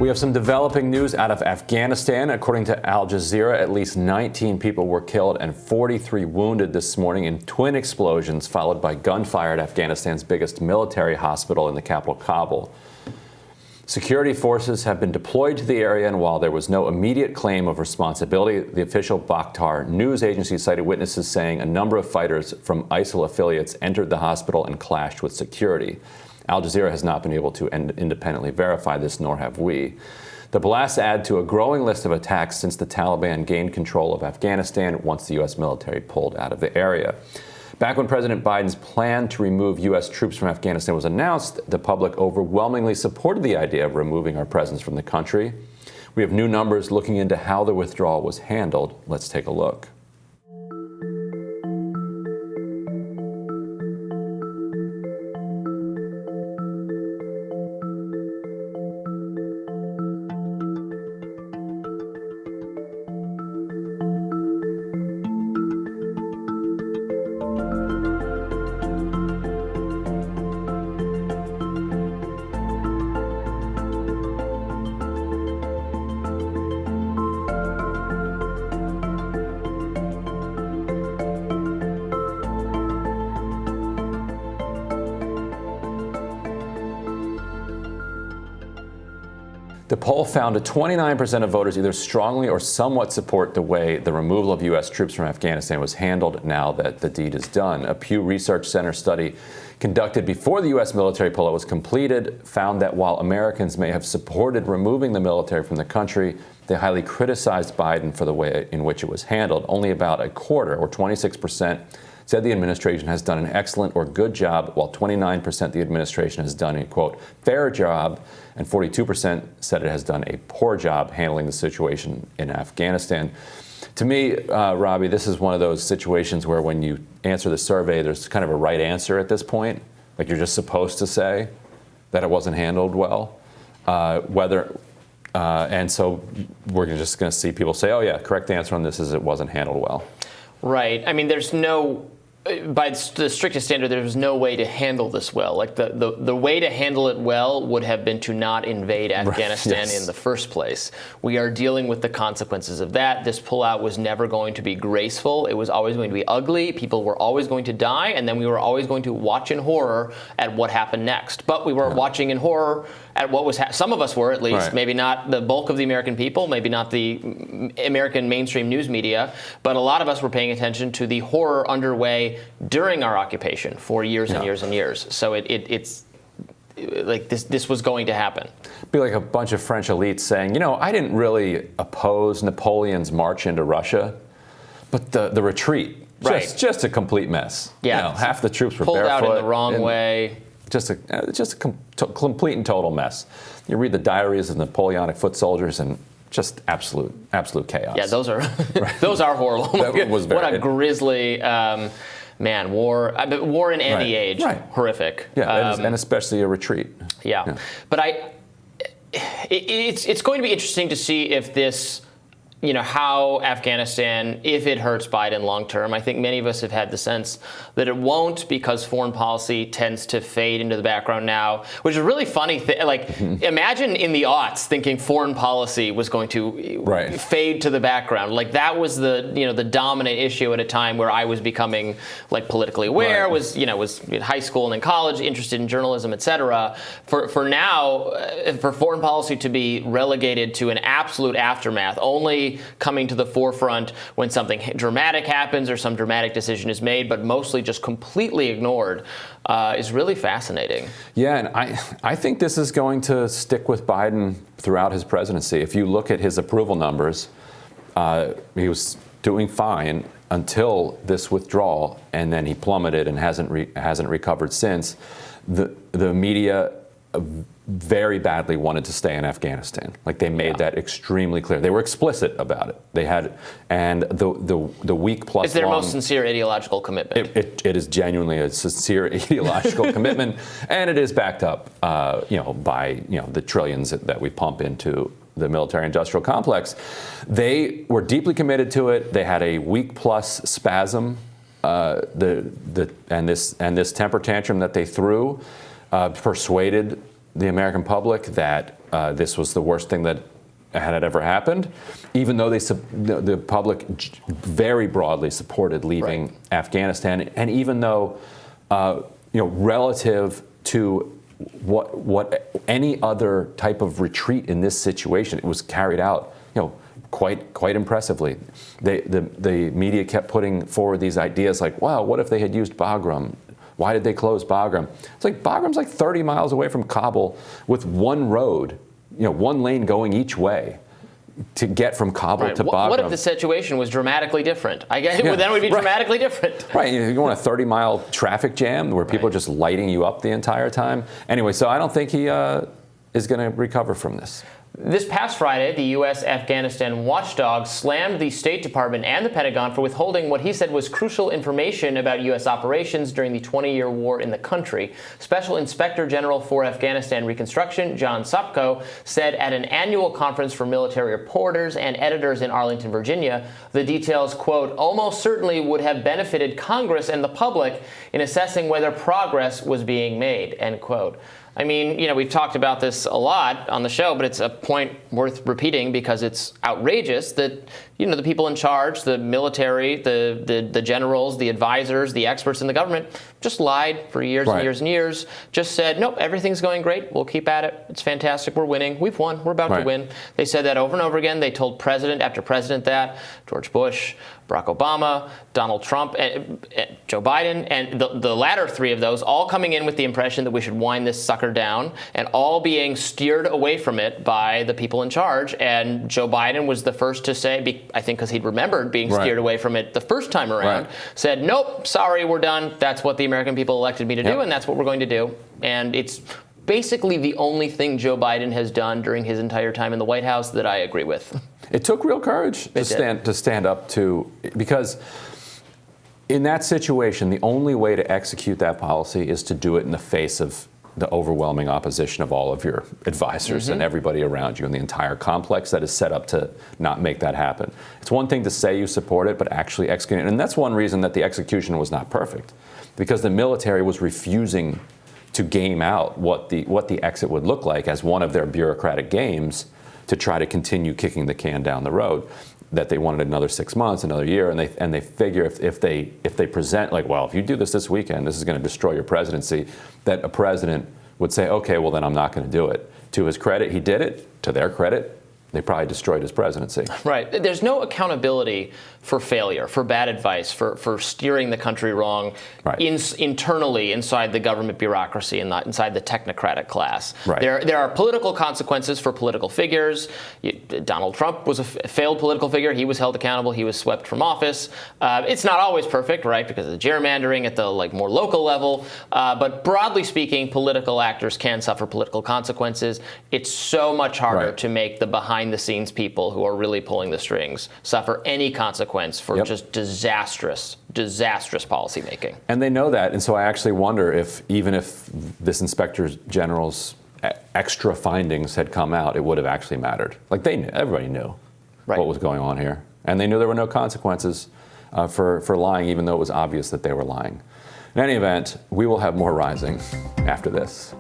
We have some developing news out of Afghanistan. According to Al Jazeera, at least 19 people were killed and 43 wounded this morning in twin explosions, followed by gunfire at Afghanistan's biggest military hospital in the capital, Kabul. Security forces have been deployed to the area, and while there was no immediate claim of responsibility, the official Bakhtar news agency cited witnesses saying a number of fighters from ISIL affiliates entered the hospital and clashed with security. Al Jazeera has not been able to independently verify this, nor have we. The blasts add to a growing list of attacks since the Taliban gained control of Afghanistan once the U.S. military pulled out of the area. Back when President Biden's plan to remove U.S. troops from Afghanistan was announced, the public overwhelmingly supported the idea of removing our presence from the country. We have new numbers looking into how the withdrawal was handled. Let's take a look. The poll found that 29% of voters either strongly or somewhat support the way the removal of U.S. troops from Afghanistan was handled now that the deed is done. A Pew Research Center study conducted before the U.S. military pullout was completed found that while Americans may have supported removing the military from the country, they highly criticized Biden for the way in which it was handled. Only about a quarter, or 26%, said the administration has done an excellent or good job, while 29% the administration has done a, quote, fair job, and 42% said it has done a poor job handling the situation in Afghanistan. To me, Robbie, this is one of those situations where when you answer the survey, there's kind of a right answer at this point. Like you're just supposed to say that it wasn't handled well. And so we're just going to see people say, oh, yeah, correct answer on this is it wasn't handled well. Right. I mean, there's no, by the strictest standard, there's no way to handle this well. Like the way to handle it well would have been to not invade Afghanistan in the first place. We are dealing with the consequences of that. This pullout was never going to be graceful. It was always going to be ugly. People were always going to die, and then we were always going to watch in horror at what happened next. But we were watching in horror at what was some of us were, at least, maybe not the bulk of the American people, maybe not the American mainstream news media, but a lot of us were paying attention to the horror underway during our occupation for years and years and years. So it's like this was going to happen. It'd be like a bunch of French elites saying, you know, I didn't really oppose Napoleon's march into Russia, but the retreat, just a complete mess. Yeah, you know, half the troops were pulled barefoot out in the wrong way. Just a complete and total mess. You read the diaries of Napoleonic foot soldiers and just absolute chaos. Yeah, those are those are horrible. That was what a grisly man. War in any age, horrific. Yeah, and especially a retreat. Yeah. But it's going to be interesting to see if this, you know, how Afghanistan, if it hurts Biden long term. I think many of us have had the sense that it won't, because foreign policy tends to fade into the background now, which is a really funny thing. Like, imagine in the aughts thinking foreign policy was going to fade to the background. Like that was the dominant issue at a time where I was becoming like politically aware, was in high school and in college, interested in journalism, etc. For now, for foreign policy to be relegated to an absolute aftermath, only coming to the forefront when something dramatic happens or some dramatic decision is made, but mostly just completely ignored, is really fascinating. Yeah, and I think this is going to stick with Biden throughout his presidency. If you look at his approval numbers, he was doing fine until this withdrawal, and then he plummeted and hasn't recovered since. The media very badly wanted to stay in Afghanistan. Like they made that extremely clear. They were explicit about it. They had, and the week plus it's their most sincere ideological commitment. It is genuinely a sincere ideological commitment, and it is backed up, by the trillions that we pump into the military-industrial complex. They were deeply committed to it. They had a week plus spasm, and this temper tantrum that they threw persuaded the American public that this was the worst thing that had ever happened, even though the public very broadly supported leaving Afghanistan, and even though relative to what any other type of retreat in this situation, it was carried out quite impressively. The media kept putting forward these ideas like, wow, what if they had used Bagram? Why did they close Bagram? It's like Bagram's like 30 miles away from Kabul with one road, one lane going each way to get from Kabul to Bagram. What if the situation was dramatically different? I guess then it would be dramatically different. Right, you want a 30-mile traffic jam where people are just lighting you up the entire time. Anyway, so I don't think he is going to recover from this. This past Friday, the U.S. Afghanistan watchdog slammed the State Department and the Pentagon for withholding what he said was crucial information about U.S. operations during the 20-year war in the country. Special Inspector General for Afghanistan Reconstruction, John Sopko, said at an annual conference for military reporters and editors in Arlington, Virginia, the details, quote, almost certainly would have benefited Congress and the public in assessing whether progress was being made, end quote. I mean, we've talked about this a lot on the show, but it's a point worth repeating because it's outrageous that, the people in charge, the military, the generals, the advisors, the experts in the government just lied for years and years and years, just said, nope, everything's going great. We'll keep at it. It's fantastic. We're winning. We've won. We're about to win. They said that over and over again. They told president after president that, George Bush, Barack Obama, Donald Trump, Joe Biden, and the latter three of those all coming in with the impression that we should wind this sucker down and all being steered away from it by the people in charge. And Joe Biden was the first to say, I think because he'd remembered being steered away from it the first time around, said, nope, sorry, we're done. That's what the American people elected me to do, and that's what we're going to do. And it's basically the only thing Joe Biden has done during his entire time in the White House that I agree with. It took real courage to stand up to, because in that situation, the only way to execute that policy is to do it in the face of the overwhelming opposition of all of your advisors and everybody around you and the entire complex that is set up to not make that happen. It's one thing to say you support it, but actually execute it. And that's one reason that the execution was not perfect, because the military was refusing to game out what the exit would look like as one of their bureaucratic games to try to continue kicking the can down the road. That they wanted another 6 months, another year, and they figure if they present like, well, if you do this weekend, this is going to destroy your presidency, that a president would say, okay, well then I'm not going to do it. To his credit, he did it. To their credit, they probably destroyed his presidency. Right. There's no accountability for failure, for bad advice, for steering the country wrong internally inside the government bureaucracy and not inside the technocratic class. Right. There are political consequences for political figures. Donald Trump was a failed political figure. He was held accountable. He was swept from office. It's not always perfect, right, because of the gerrymandering at the more local level. But broadly speaking, political actors can suffer political consequences. It's so much harder to make the behind-the-scenes people who are really pulling the strings suffer any consequence for just disastrous policymaking. And they know that, and so I actually wonder if even if this Inspector General's extra findings had come out, it would have actually mattered. Like everybody knew what was going on here, and they knew there were no consequences for lying, even though it was obvious that they were lying. In any event, we will have more Rising after this.